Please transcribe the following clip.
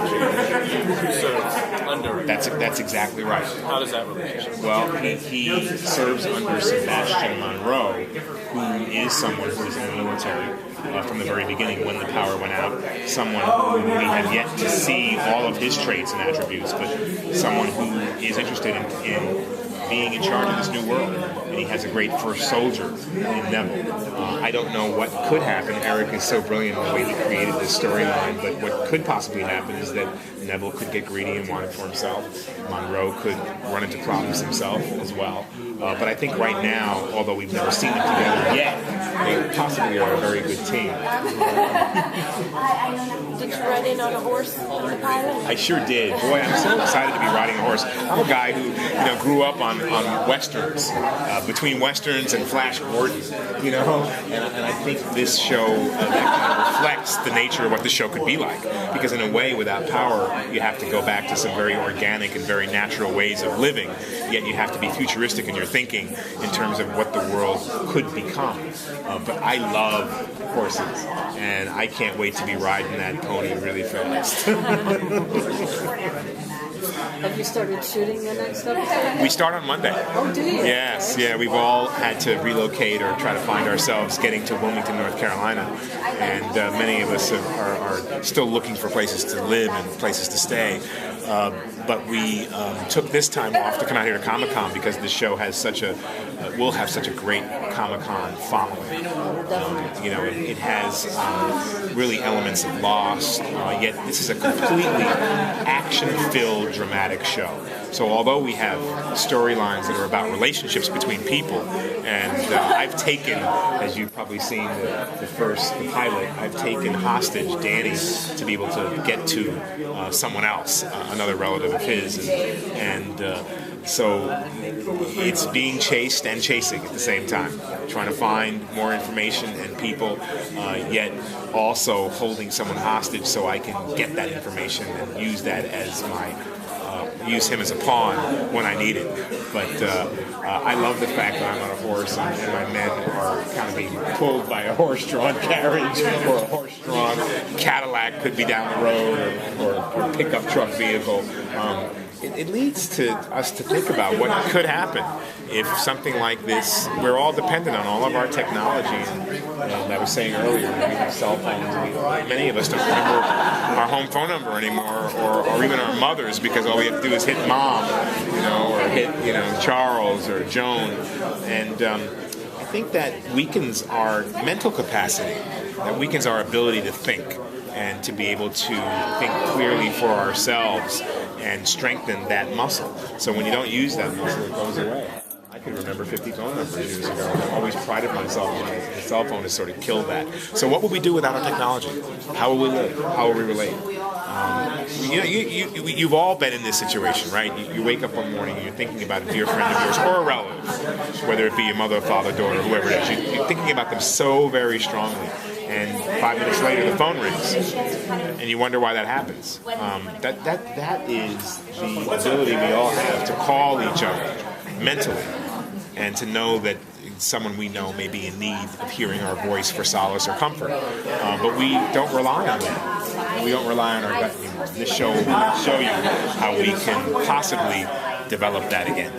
who serves under him. That's exactly right. How does that relationship? Well, he serves under Sebastian Monroe, who is someone who was in the military from the very beginning when the power went out. Someone who we have yet to see all of his traits and attributes, but someone who is interested in being in charge of this new world. And he has a great first soldier in Neville. I don't know what could happen. Eric is so brilliant in the way he created this storyline, but what could possibly happen is that Neville could get greedy and want it for himself. Monroe could run into problems himself as well. But I think right now, although we've never seen them together yet, they possibly are a very good team. Did you ride in on a horse on the pilot? I sure did. Boy, I'm so excited to be riding a horse. I'm a guy who grew up on westerns, between westerns and Flash Gordon, and I think this show that kind of reflects the nature of what the show could be like. Because in a way, without power, you have to go back to some very organic and very natural ways of living, yet you have to be futuristic in your thinking in terms of what the world could become. But I love horses, and I can't wait to be riding that pony really fast. Have you started shooting the next episode? We start on Monday. Oh, do you? Yes, yeah. We've all had to relocate or try to find ourselves getting to Wilmington, North Carolina, and many of us are still looking for places to live and places to stay. But we took this time off to come out here to Comic-Con because the show has will have such a great Comic-Con following. It has really elements of Lost, yet this is a completely action-filled, dramatic show. So although we have storylines that are about relationships between people, and I've taken, as you've probably seen the pilot, I've taken hostage Danny to be able to get to someone else, another relative of his, and so it's being chased and chasing at the same time, trying to find more information and people, yet also holding someone hostage so I can get that information and use that as use him as a pawn when I need it. But I love the fact that I'm on a horse and my men are kind of being pulled by a horse-drawn carriage or a horse-drawn Cadillac, could be down the road, or pickup truck vehicle. It leads to us to think about what could happen if something like this. We're all dependent on all of our technology, and I was saying earlier, we have cell phones, and many of us don't remember our home phone number anymore, or even our mothers, because all we have to do is hit mom, or hit Charles or Joan, and I think that weakens our mental capacity, that weakens our ability to think and to be able to think clearly for ourselves and strengthen that muscle. So when you don't use that muscle, it goes away. I can remember 50 phone numbers years ago. I always prided myself on it. The cell phone has sort of killed that. So what would we do without our technology? How will we live? How will we relate? You've all been in this situation, right? You wake up one morning and you're thinking about a dear friend of yours or a relative, whether it be your mother, father, daughter, whoever it is. You're thinking about them so very strongly. And 5 minutes later, the phone rings, and you wonder why that happens. That is the ability we all have to call each other mentally, and to know that someone we know may be in need of hearing our voice for solace or comfort. But we don't rely on that. We don't rely on our gut anymore. This show will show you how we can possibly develop that again.